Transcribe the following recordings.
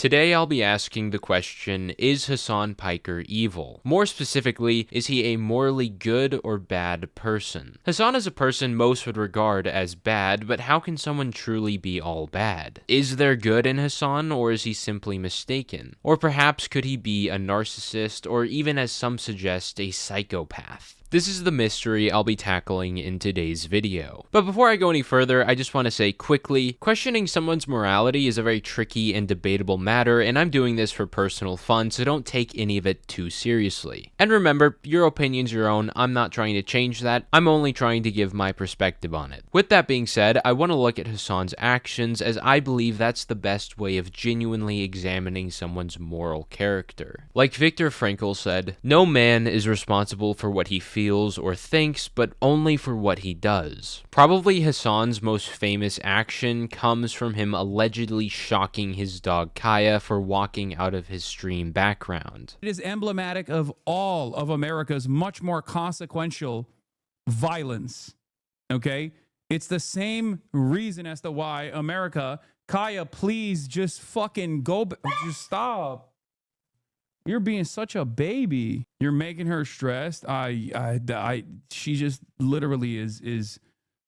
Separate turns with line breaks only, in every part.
Today I'll be asking the question, is Hasan Piker evil? More specifically, is he a morally good or bad person? Hasan is a person most would regard as bad, but how can someone truly be all bad? Is there good in Hasan, or is he simply mistaken? Or perhaps could he be a narcissist, or even as some suggest, a psychopath? This is the mystery I'll be tackling in today's video. But before I go any further, I just want to say quickly, questioning someone's morality is a very tricky and debatable matter, and I'm doing this for personal fun, so don't take any of it too seriously. And remember, your opinion's your own. I'm not trying to change that. I'm only trying to give my perspective on it. With that being said, I want to look at Hasan's actions, as I believe that's the best way of genuinely examining someone's moral character. Like Viktor Frankl said, no man is responsible for what he feels or thinks, but only for what he does. Probably Hasan's most famous action comes from him allegedly shocking his dog Kaya for walking out of his stream background.
It is emblematic of all of America's much more consequential violence, okay? It's the same reason as to why America, Kaya, please just fucking go, just stop. You're being such a baby. You're making her stressed. She just literally is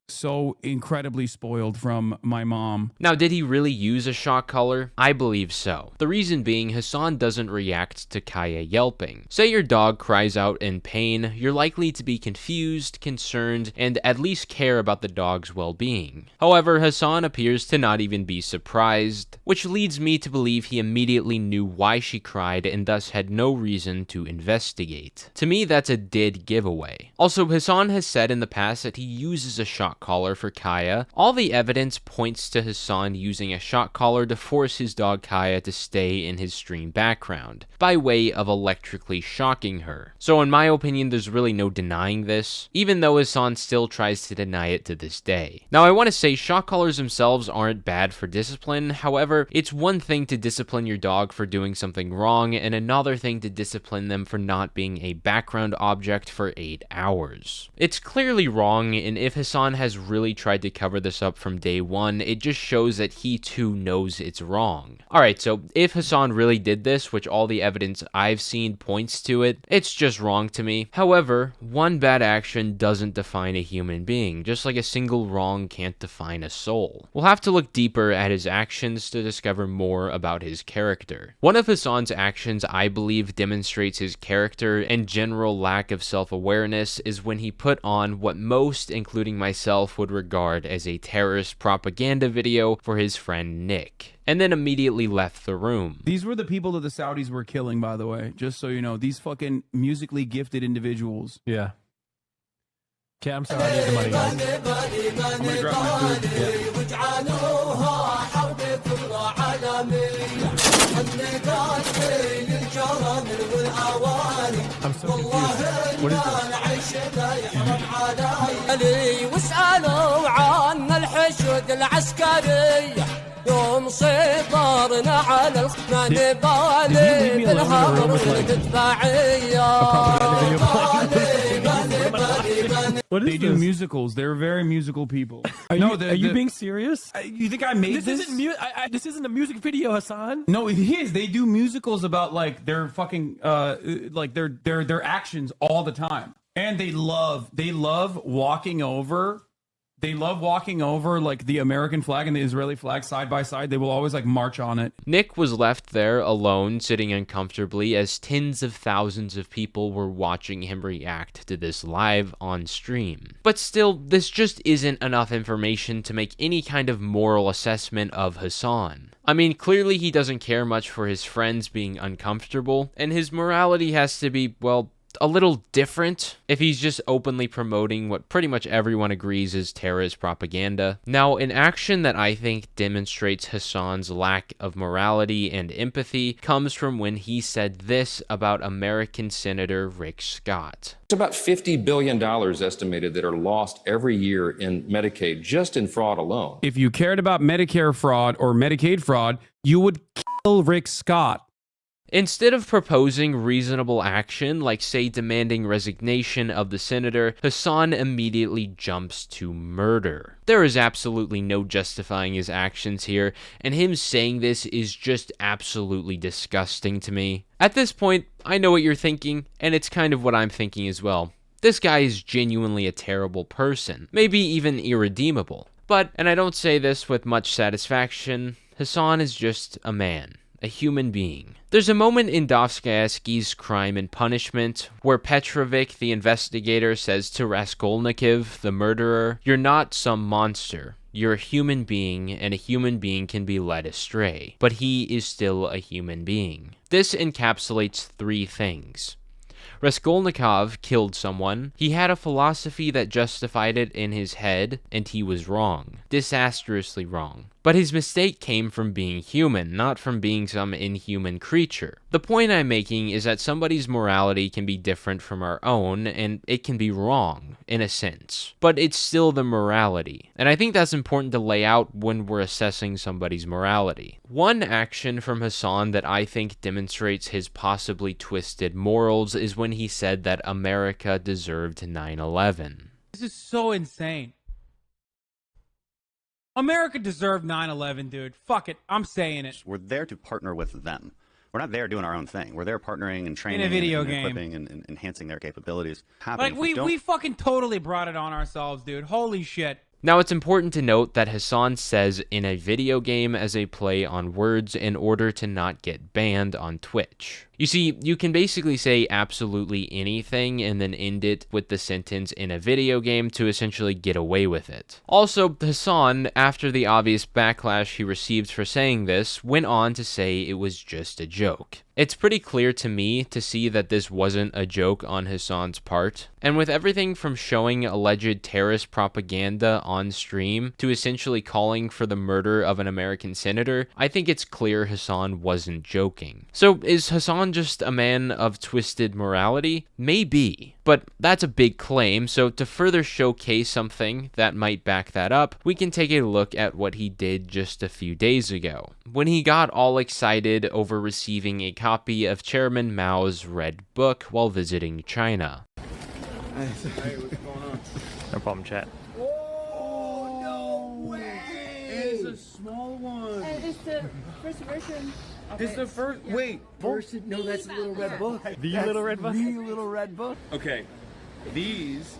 so incredibly spoiled from my mom.
Now, did he really use a shock collar? I believe so. The reason being, Hasan doesn't react to Kaya yelping. Say your dog cries out in pain, you're likely to be confused, concerned, and at least care about the dog's well-being. However, Hasan appears to not even be surprised, which leads me to believe he immediately knew why she cried and thus had no reason to investigate. To me, that's a dead giveaway. Also, Hasan has said in the past that he uses a shock collar for Kaya. All the evidence points to Hasan using a shock collar to force his dog Kaya to stay in his stream background, by way of electrically shocking her. So in my opinion, there's really no denying this, even though Hasan still tries to deny it to this day. Now I want to say shock collars themselves aren't bad for discipline, however, it's one thing to discipline your dog for doing something wrong, and another thing to discipline them for not being a background object for 8 hours. It's clearly wrong, and if Hasan has really tried to cover this up from day one, it just shows that he too knows it's wrong. Alright, so if Hasan really did this, which all the evidence I've seen points to it, it's just wrong to me. However, one bad action doesn't define a human being, just like a single wrong can't define a soul. We'll have to look deeper at his actions to discover more about his character. One of Hasan's actions I believe demonstrates his character and general lack of self-awareness is when he put on what most, including myself, would regard as a terrorist propaganda video for his friend Nick, and then immediately left the room.
These were the people that the Saudis were killing, by the way, just so you know. These fucking musically gifted individuals.
Yeah. Okay, I'm sorry, I need the money, guys.
I'm gonna grab my food.
I'm so confused. What is
علي واسألوا عن الحشود العسكري يوم سيطرنا على ما نبالي بالهضر والدفاعية.
They do musicals. They're very musical people.
Are you being serious?
You think I made this?
This isn't a music video, Hasan.
No, it is. They do musicals about like their fucking like their actions all the time. And they love walking over. They love walking over like the American flag and the Israeli flag side by side. They will always like march on it.
Nick was left there alone, sitting uncomfortably, as tens of thousands of people were watching him react to this live on stream. But still, this just isn't enough information to make any kind of moral assessment of Hasan. I mean, clearly he doesn't care much for his friends being uncomfortable, and his morality has to be, well, a little different if he's just openly promoting what pretty much everyone agrees is terrorist propaganda. Now, an action that I think demonstrates Hasan's lack of morality and empathy comes from when he said this about American Senator Rick Scott.
It's about $50 billion estimated that are lost every year in Medicaid, just in fraud alone.
If you cared about Medicare fraud or Medicaid fraud, you would kill Rick Scott.
Instead of proposing reasonable action, like say demanding resignation of the senator, Hasan immediately jumps to murder. There is absolutely no justifying his actions here, and him saying this is just absolutely disgusting to me. At this point, I know what you're thinking, and it's kind of what I'm thinking as well. This guy is genuinely a terrible person, maybe even irredeemable. But, and I don't say this with much satisfaction, Hasan is just a man. A human being. There's a moment in Dostoevsky's Crime and Punishment where Petrovic, the investigator, says to Raskolnikov, the murderer, "You're not some monster. You're a human being, and a human being can be led astray. But he is still a human being." This encapsulates three things. Raskolnikov killed someone. He had a philosophy that justified it in his head, and he was wrong. Disastrously wrong. But his mistake came from being human, not from being some inhuman creature. The point I'm making is that somebody's morality can be different from our own, and it can be wrong, in a sense. But it's still the morality. And I think that's important to lay out when we're assessing somebody's morality. One action from Hasan that I think demonstrates his possibly twisted morals is when he said that America deserved 9/11.
This is so insane. America deserved 9/11, dude. Fuck it. I'm saying it.
We're there to partner with them. We're not there doing our own thing. We're there partnering and training
in a video
and
game.
Equipping and enhancing their capabilities.
Like, we fucking totally brought it on ourselves, dude. Holy shit.
Now, it's important to note that Hasan says in a video game as a play on words in order to not get banned on Twitch. You see, you can basically say absolutely anything and then end it with the sentence in a video game to essentially get away with it. Also, Hasan, after the obvious backlash he received for saying this, went on to say it was just a joke. It's pretty clear to me to see that this wasn't a joke on Hasan's part, and with everything from showing alleged terrorist propaganda on stream to essentially calling for the murder of an American senator, I think it's clear Hasan wasn't joking. So is Hasan just a man of twisted morality? Maybe, but that's a big claim, so to further showcase something that might back that up, we can take a look at what he did just a few days ago, when he got all excited over receiving a copy of Chairman Mao's Red Book while visiting China.
Hey, what's going on?
No problem, chat.
Oh, no way! It's a small one.
And it's the first version.
It's the first. Yeah. Wait, no, that's the little red book.
Little red book?
The little red book. Okay, these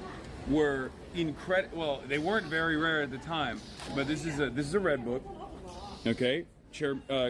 were incredible. Well, they weren't very rare at the time, but this is a red book. Okay,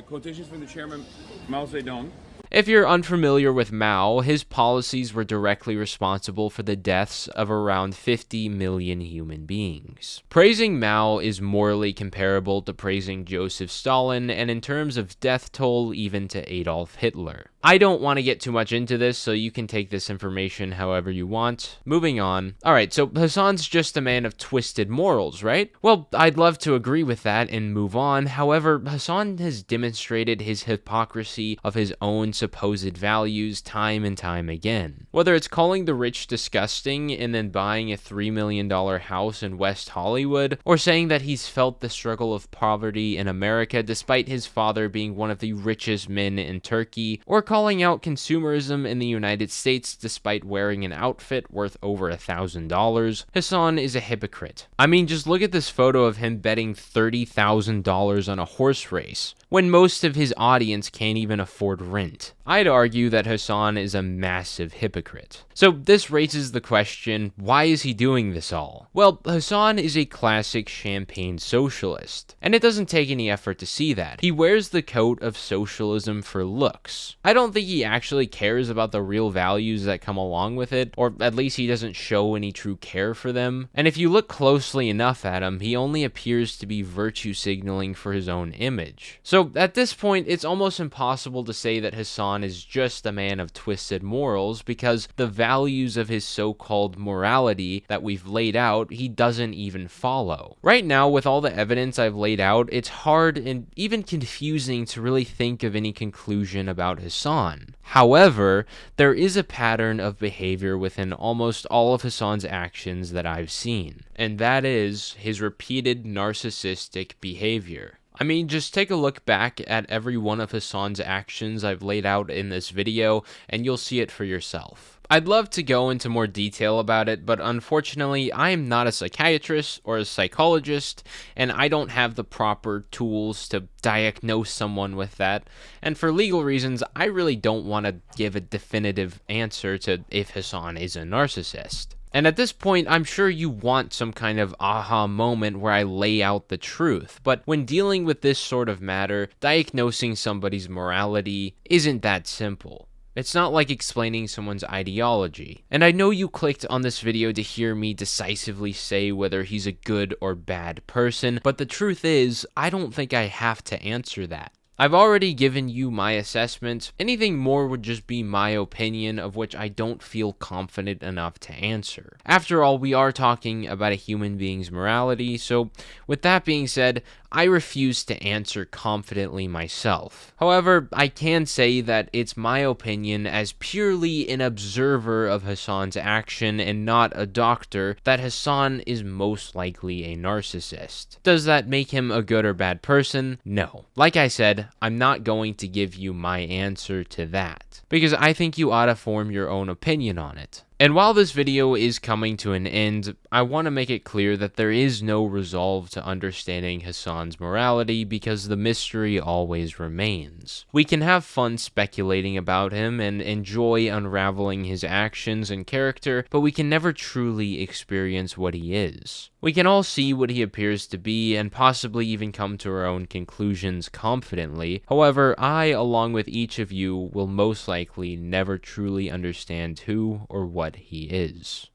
quotations from the chairman Mao Zedong.
If you're unfamiliar with Mao, his policies were directly responsible for the deaths of around 50 million human beings. Praising Mao is morally comparable to praising Joseph Stalin, and in terms of death toll, even to Adolf Hitler. I don't want to get too much into this, so you can take this information however you want. Moving on. Alright, so Hasan's just a man of twisted morals, right? Well, I'd love to agree with that and move on. However, Hasan has demonstrated his hypocrisy of his own supposed values time and time again. Whether it's calling the rich disgusting and then buying a $3 million house in West Hollywood, or saying that he's felt the struggle of poverty in America despite his father being one of the richest men in Turkey, or calling out consumerism in the United States despite wearing an outfit worth over $1,000, Hasan is a hypocrite. I mean, just look at this photo of him betting $30,000 on a horse race, when most of his audience can't even afford rent. I'd argue that Hasan is a massive hypocrite. So this raises the question, why is he doing this all? Well, Hasan is a classic champagne socialist, and it doesn't take any effort to see that. He wears the coat of socialism for looks. I don't think he actually cares about the real values that come along with it, or at least he doesn't show any true care for them. And if you look closely enough at him, he only appears to be virtue signaling for his own image. So at this point, it's almost impossible to say that Hasan is just a man of twisted morals, because the values of his so-called morality that we've laid out, he doesn't even follow. Right now, with all the evidence I've laid out, it's hard and even confusing to really think of any conclusion about Hasan. However, there is a pattern of behavior within almost all of Hasan's actions that I've seen, and that is his repeated narcissistic behavior. I mean, just take a look back at every one of Hasan's actions I've laid out in this video, and you'll see it for yourself. I'd love to go into more detail about it, but unfortunately, I am not a psychiatrist or a psychologist, and I don't have the proper tools to diagnose someone with that. And for legal reasons, I really don't want to give a definitive answer to if Hasan is a narcissist. And at this point, I'm sure you want some kind of aha moment where I lay out the truth, but when dealing with this sort of matter, diagnosing somebody's morality isn't that simple. It's not like explaining someone's ideology. And I know you clicked on this video to hear me decisively say whether he's a good or bad person, but the truth is, I don't think I have to answer that. I've already given you my assessment. Anything more would just be my opinion, of which I don't feel confident enough to answer. After all, we are talking about a human being's morality, so with that being said, I refuse to answer confidently myself. However, I can say that it's my opinion as purely an observer of Hasan's action and not a doctor that Hasan is most likely a narcissist. Does that make him a good or bad person? No. Like I said, I'm not going to give you my answer to that, because I think you ought to form your own opinion on it. And while this video is coming to an end, I want to make it clear that there is no resolve to understanding Hasan's morality because the mystery always remains. We can have fun speculating about him and enjoy unraveling his actions and character, but we can never truly experience what he is. We can all see what he appears to be and possibly even come to our own conclusions confidently. However, I, along with each of you, will most likely never truly understand who or what he is.